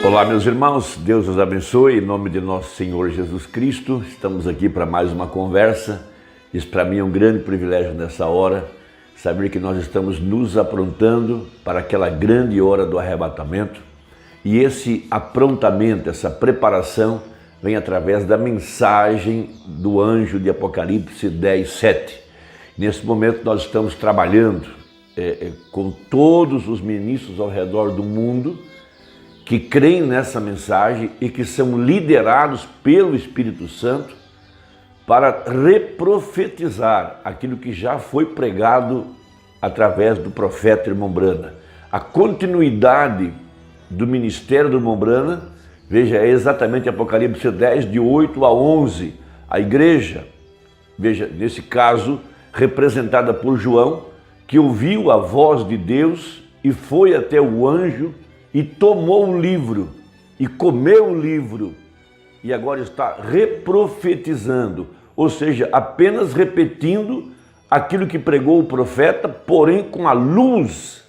Olá, meus irmãos, Deus os abençoe, em nome de nosso Senhor Jesus Cristo. Estamos aqui para mais uma conversa. Isso para mim é um grande privilégio nessa hora, saber que nós estamos nos aprontando para aquela grande hora do arrebatamento. E esse aprontamento, essa preparação, vem através da mensagem do anjo de Apocalipse 10, 7. Nesse momento nós estamos trabalhando com todos os ministros ao redor do mundo que creem nessa mensagem e que são liderados pelo Espírito Santo para reprofetizar aquilo que já foi pregado através do profeta Irmão Brana. A continuidade do ministério do Irmão Brana, veja, é exatamente Apocalipse 10, de 8 a 11. A igreja, veja, nesse caso, representada por João, que ouviu a voz de Deus e foi até o anjo e tomou o livro e comeu o livro e agora está reprofetizando, ou seja, apenas repetindo aquilo que pregou o profeta, porém com a luz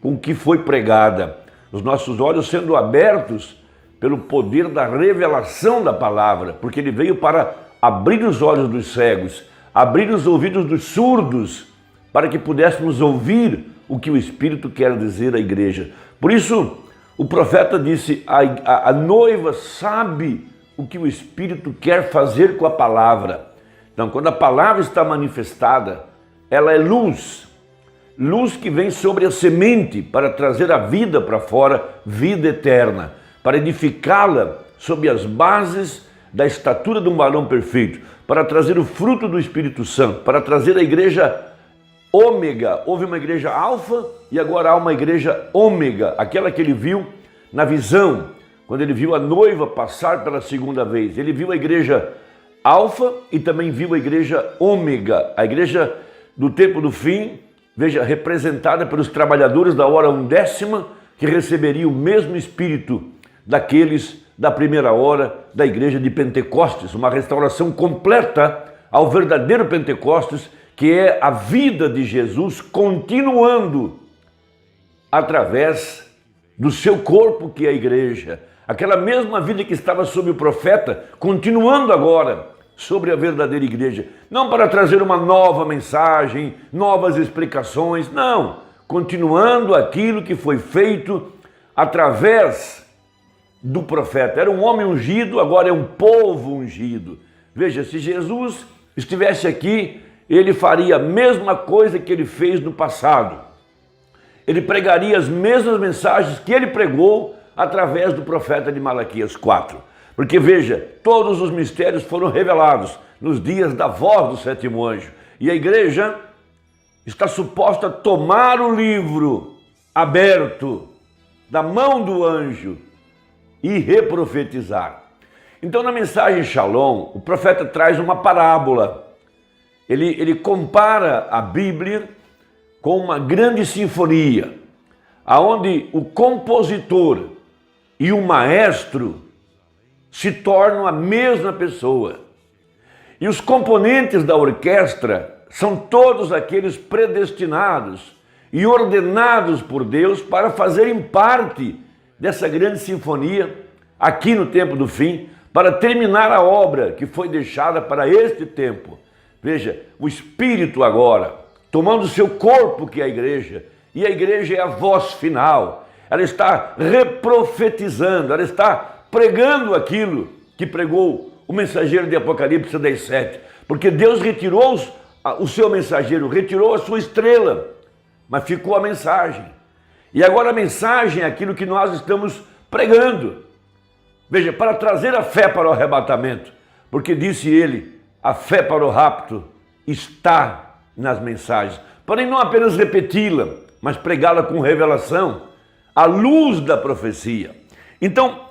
com que foi pregada. Os nossos olhos sendo abertos pelo poder da revelação da palavra, porque ele veio para abrir os olhos dos cegos, abrir os ouvidos dos surdos, para que pudéssemos ouvir o que o Espírito quer dizer à igreja. Por isso, o profeta disse, a noiva sabe o que o Espírito quer fazer com a palavra. Então, quando a palavra está manifestada, ela é luz. Luz que vem sobre a semente para trazer a vida para fora, vida eterna, para edificá-la sob as bases da estatura de um varão perfeito, para trazer o fruto do Espírito Santo, para trazer a igreja ômega. Houve uma igreja alfa e agora há uma igreja ômega, aquela que ele viu na visão, quando ele viu a noiva passar pela segunda vez. Ele viu a igreja alfa e também viu a igreja ômega, a igreja do tempo do fim, veja, representada pelos trabalhadores da hora undécima, que receberiam o mesmo espírito daqueles da primeira hora da igreja de Pentecostes, uma restauração completa ao verdadeiro Pentecostes, que é a vida de Jesus continuando através do seu corpo, que é a igreja. Aquela mesma vida que estava sobre o profeta, continuando agora sobre a verdadeira igreja. Não para trazer uma nova mensagem, novas explicações, não. Continuando aquilo que foi feito através do profeta. Era um homem ungido, agora é um povo ungido. Veja, se Jesus estivesse aqui, ele faria a mesma coisa que ele fez no passado. Ele pregaria as mesmas mensagens que ele pregou através do profeta de Malaquias 4. Porque veja, todos os mistérios foram revelados nos dias da voz do sétimo anjo. E a igreja está suposta a tomar o livro aberto da mão do anjo e reprofetizar. Então, na mensagem Shalom, o profeta traz uma parábola. Ele compara a Bíblia com uma grande sinfonia, onde o compositor e o maestro se tornam a mesma pessoa. E os componentes da orquestra são todos aqueles predestinados e ordenados por Deus para fazerem parte dessa grande sinfonia aqui no tempo do fim, para terminar a obra que foi deixada para este tempo. Veja, o Espírito agora, tomando o seu corpo, que é a igreja, e a igreja é a voz final. Ela está reprofetizando, ela está pregando aquilo que pregou o mensageiro de Apocalipse 10, 7. Porque Deus retirou o seu mensageiro, retirou a sua estrela, mas ficou a mensagem. E agora a mensagem é aquilo que nós estamos pregando. Veja, para trazer a fé para o arrebatamento, porque disse ele, a fé para o rapto está nas mensagens. Porém, não apenas repeti-la, mas pregá-la com revelação, à luz da profecia. Então,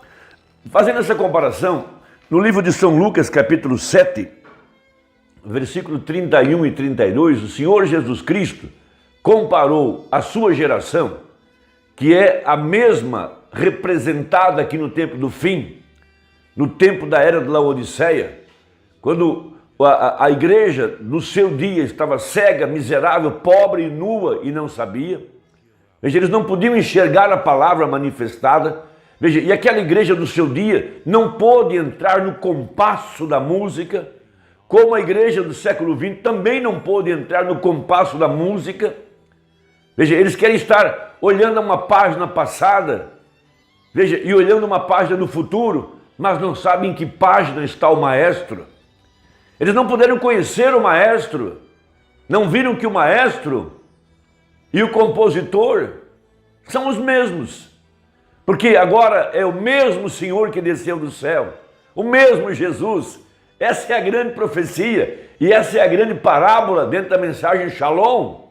fazendo essa comparação, no livro de São Lucas, capítulo 7, versículo 31 e 32, o Senhor Jesus Cristo comparou a sua geração, que é a mesma representada aqui no tempo do fim, no tempo da era de Laodiceia, quando a igreja no seu dia estava cega, miserável, pobre e nua e não sabia. Veja, eles não podiam enxergar a palavra manifestada. Veja, e aquela igreja do seu dia não pôde entrar no compasso da música, como a igreja do século XX também não pôde entrar no compasso da música. Veja, eles querem estar olhando a uma página passada, veja, e olhando uma página do futuro, mas não sabem em que página está o maestro. Eles não puderam conhecer o maestro, não viram que o maestro e o compositor são os mesmos. Porque agora é o mesmo Senhor que desceu do céu, o mesmo Jesus. Essa é a grande profecia e essa é a grande parábola dentro da mensagem Shalom.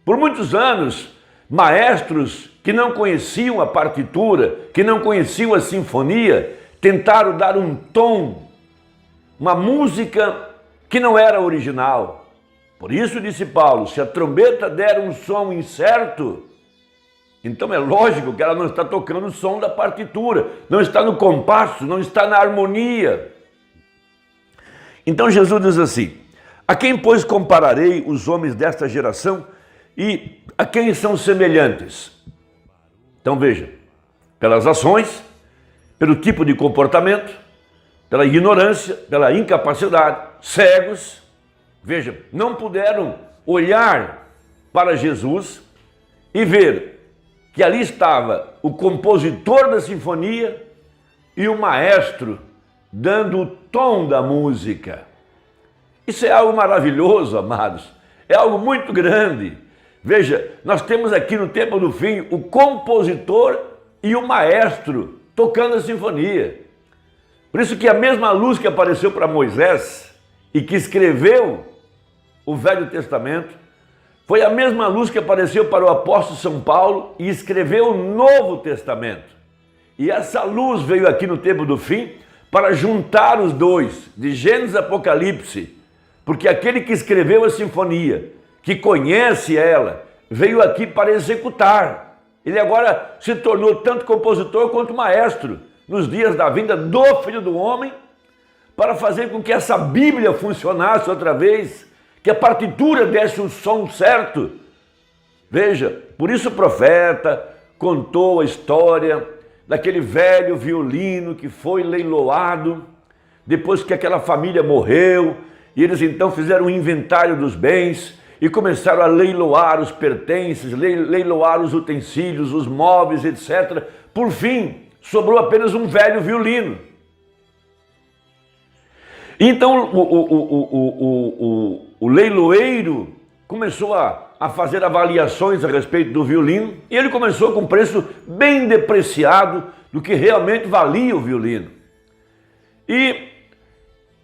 Por muitos anos, maestros que não conheciam a partitura, que não conheciam a sinfonia, tentaram dar um tom, uma música que não era original. Por isso disse Paulo, se a trombeta der um som incerto, então é lógico que ela não está tocando o som da partitura, não está no compasso, não está na harmonia. Então Jesus diz assim, a quem, pois, compararei os homens desta geração e a quem são semelhantes? Então veja, pelas ações, pelo tipo de comportamento, pela ignorância, pela incapacidade, cegos, veja, não puderam olhar para Jesus e ver que ali estava o compositor da sinfonia e o maestro dando o tom da música. Isso é algo maravilhoso, amados, é algo muito grande. Veja, nós temos aqui no tempo do fim o compositor e o maestro tocando a sinfonia. Por isso que a mesma luz que apareceu para Moisés e que escreveu o Velho Testamento, foi a mesma luz que apareceu para o apóstolo São Paulo e escreveu o Novo Testamento. E essa luz veio aqui no tempo do fim para juntar os dois, de Gênesis e Apocalipse, porque aquele que escreveu a sinfonia, que conhece ela, veio aqui para executar. Ele agora se tornou tanto compositor quanto maestro, nos dias da vinda do Filho do Homem, para fazer com que essa Bíblia funcionasse outra vez, que a partitura desse o som certo. Veja, por isso o profeta contou a história daquele velho violino que foi leiloado, depois que aquela família morreu, e eles então fizeram um inventário dos bens e começaram a leiloar os pertences, leiloar os utensílios, os móveis, etc. Por fim, sobrou apenas um velho violino. Então o leiloeiro começou a fazer avaliações a respeito do violino e ele começou com um preço bem depreciado do que realmente valia o violino. E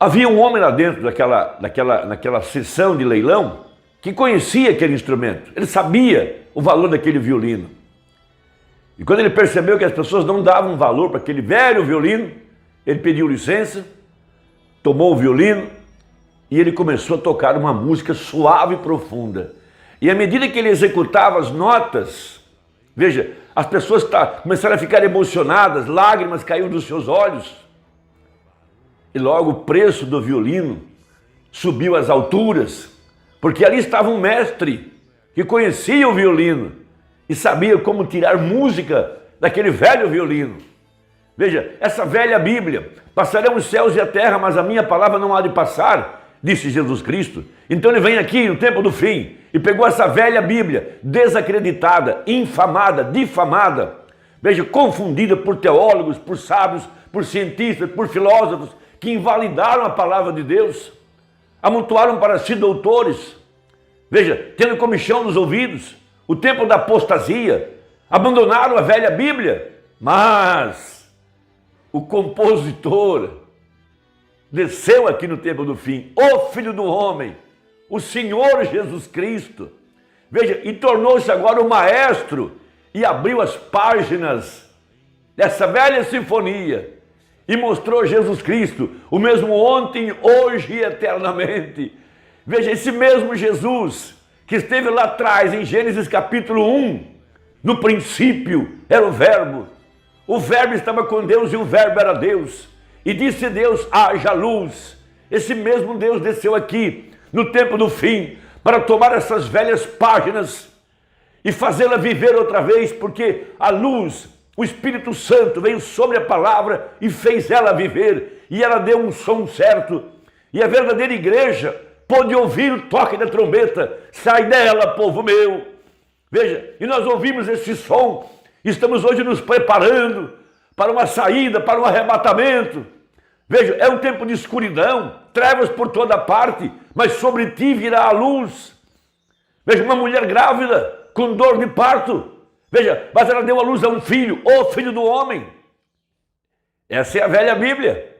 havia um homem lá dentro naquela sessão de leilão que conhecia aquele instrumento, ele sabia o valor daquele violino. E quando ele percebeu que as pessoas não davam valor para aquele velho violino, ele pediu licença, tomou o violino e ele começou a tocar uma música suave e profunda. E à medida que ele executava as notas, veja, as pessoas começaram a ficar emocionadas, lágrimas caíam dos seus olhos. E logo o preço do violino subiu às alturas, porque ali estava um mestre que conhecia o violino e sabia como tirar música daquele velho violino. Veja, essa velha Bíblia, passarão os céus e a terra, mas a minha palavra não há de passar, disse Jesus Cristo. Então ele vem aqui no tempo do fim e pegou essa velha Bíblia, desacreditada, infamada, difamada, veja, confundida por teólogos, por sábios, por cientistas, por filósofos, que invalidaram a palavra de Deus, amontoaram para si doutores, veja, tendo comichão nos ouvidos, o tempo da apostasia, abandonaram a velha Bíblia, mas o compositor desceu aqui no tempo do fim, o Filho do Homem, o Senhor Jesus Cristo, veja, e tornou-se agora o maestro e abriu as páginas dessa velha sinfonia e mostrou Jesus Cristo, o mesmo ontem, hoje e eternamente. Veja, esse mesmo Jesus que esteve lá atrás em Gênesis capítulo 1, no princípio era o Verbo estava com Deus e o Verbo era Deus. E disse Deus, haja luz. Esse mesmo Deus desceu aqui no tempo do fim para tomar essas velhas páginas e fazê-la viver outra vez, porque a luz o Espírito Santo veio sobre a palavra e fez ela viver, e ela deu um som certo, e a verdadeira igreja pôde ouvir o toque da trombeta, sai dela, povo meu. Veja, e nós ouvimos esse som, estamos hoje nos preparando para uma saída, para um arrebatamento. Veja, é um tempo de escuridão, trevas por toda parte, mas sobre ti virá a luz. Veja, uma mulher grávida, com dor de parto, veja, mas ela deu à luz a um filho, o filho do homem. Essa é a velha Bíblia.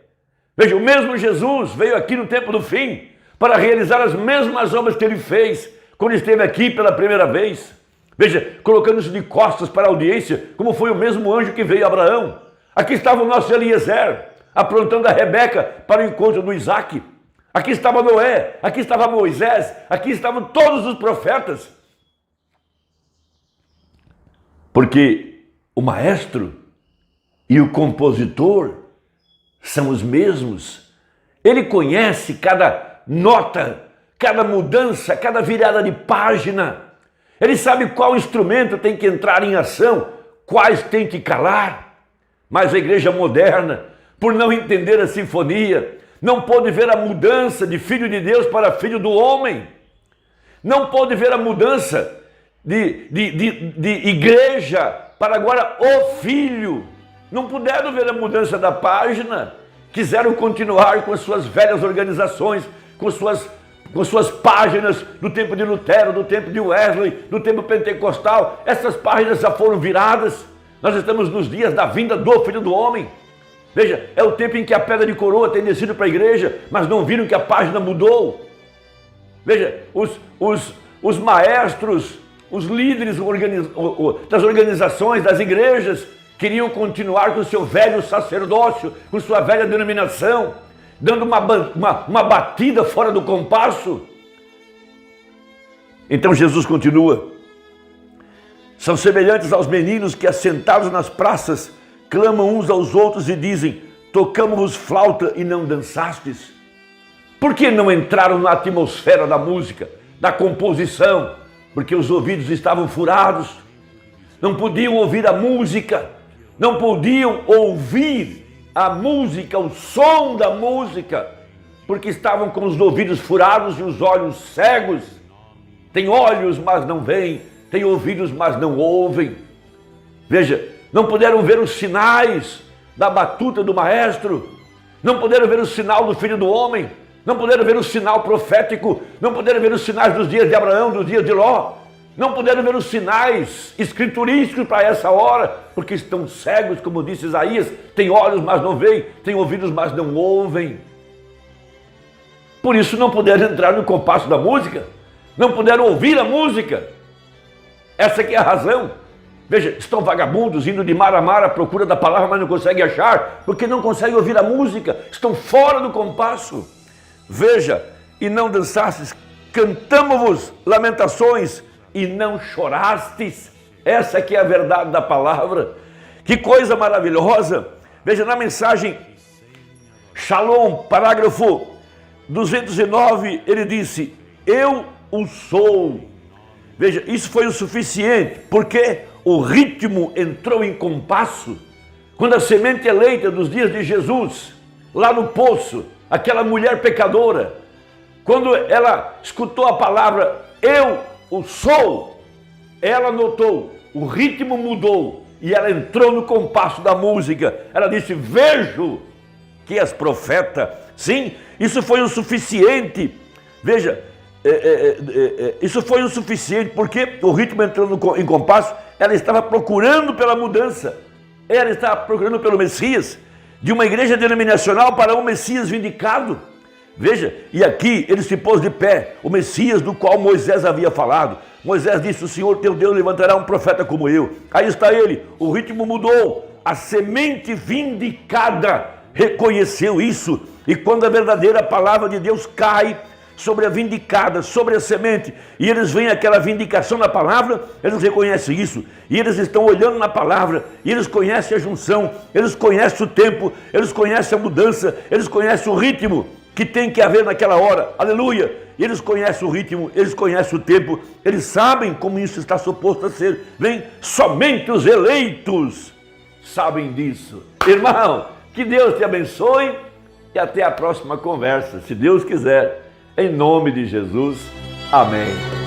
Veja, o mesmo Jesus veio aqui no tempo do fim para realizar as mesmas obras que ele fez quando esteve aqui pela primeira vez. Veja, colocando-se de costas para a audiência, como foi o mesmo anjo que veio a Abraão. Aqui estava o nosso Eliezer, aprontando a Rebeca para o encontro do Isaac. Aqui estava Noé, aqui estava Moisés, aqui estavam todos os profetas. Porque o maestro e o compositor são os mesmos. Ele conhece cada nota, cada mudança, cada virada de página. Ele sabe qual instrumento tem que entrar em ação, quais tem que calar. Mas a igreja moderna, por não entender a sinfonia, não pôde ver a mudança de filho de Deus para filho do homem. Não pôde ver a mudança de igreja para agora o filho. Não puderam ver a mudança da página. Quiseram continuar com as suas velhas organizações, com suas páginas do tempo de Lutero, do tempo de Wesley, do tempo pentecostal. Essas páginas já foram viradas. Nós estamos nos dias da vinda do Filho do Homem. Veja, é o tempo em que a pedra de coroa tem descido para a igreja, mas não viram que a página mudou. Veja, os maestros, os líderes das organizações, das igrejas, queriam continuar com o seu velho sacerdócio, com sua velha denominação, dando uma batida fora do compasso. Então Jesus continua. São semelhantes aos meninos que, assentados nas praças, clamam uns aos outros e dizem: tocamos-vos flauta e não dançastes? Por que não entraram na atmosfera da música, da composição? Porque os ouvidos estavam furados, não podiam ouvir a música, não podiam ouvir a música, o som da música, porque estavam com os ouvidos furados e os olhos cegos. Tem olhos, mas não veem, tem ouvidos, mas não ouvem. Veja, não puderam ver os sinais da batuta do maestro, não puderam ver o sinal do Filho do Homem, não puderam ver o sinal profético, não puderam ver os sinais dos dias de Abraão, dos dias de Ló, não puderam ver os sinais escriturísticos para essa hora, porque estão cegos, como disse Isaías, tem olhos, mas não veem, tem ouvidos, mas não ouvem. Por isso não puderam entrar no compasso da música, não puderam ouvir a música. Essa aqui é a razão. Veja, estão vagabundos indo de mar a mar à procura da palavra, mas não conseguem achar, porque não conseguem ouvir a música, estão fora do compasso. Veja, e não dançastes, cantamo-vos lamentações e não chorastes. Essa aqui é a verdade da palavra. Que coisa maravilhosa. Veja, na mensagem Shalom, parágrafo 209, ele disse: eu o sou. Veja, isso foi o suficiente, porque o ritmo entrou em compasso. Quando a semente eleita dos dias de Jesus, lá no poço, aquela mulher pecadora, quando ela escutou a palavra eu o sou, ela notou, o ritmo mudou e ela entrou no compasso da música. Ela disse: vejo que és profeta. Sim, isso foi o suficiente. Veja, isso foi o suficiente, porque o ritmo entrou em compasso. Ela estava procurando pela mudança, ela estava procurando pelo Messias, de uma igreja denominacional para um Messias vindicado. Veja, e aqui ele se pôs de pé, o Messias do qual Moisés havia falado. Moisés disse: o Senhor teu Deus levantará um profeta como eu. Aí está ele, o ritmo mudou, a semente vindicada reconheceu isso. E quando a verdadeira palavra de Deus cai sobre a vindicada, sobre a semente, e eles veem aquela vindicação na palavra, eles reconhecem isso, e eles estão olhando na palavra, e eles conhecem a junção, eles conhecem o tempo, eles conhecem a mudança, eles conhecem o ritmo que tem que haver naquela hora, aleluia. E eles conhecem o ritmo, eles conhecem o tempo, eles sabem como isso está suposto a ser. Vem, somente os eleitos sabem disso. Irmão, que Deus te abençoe e até a próxima conversa, se Deus quiser. Em nome de Jesus, amém.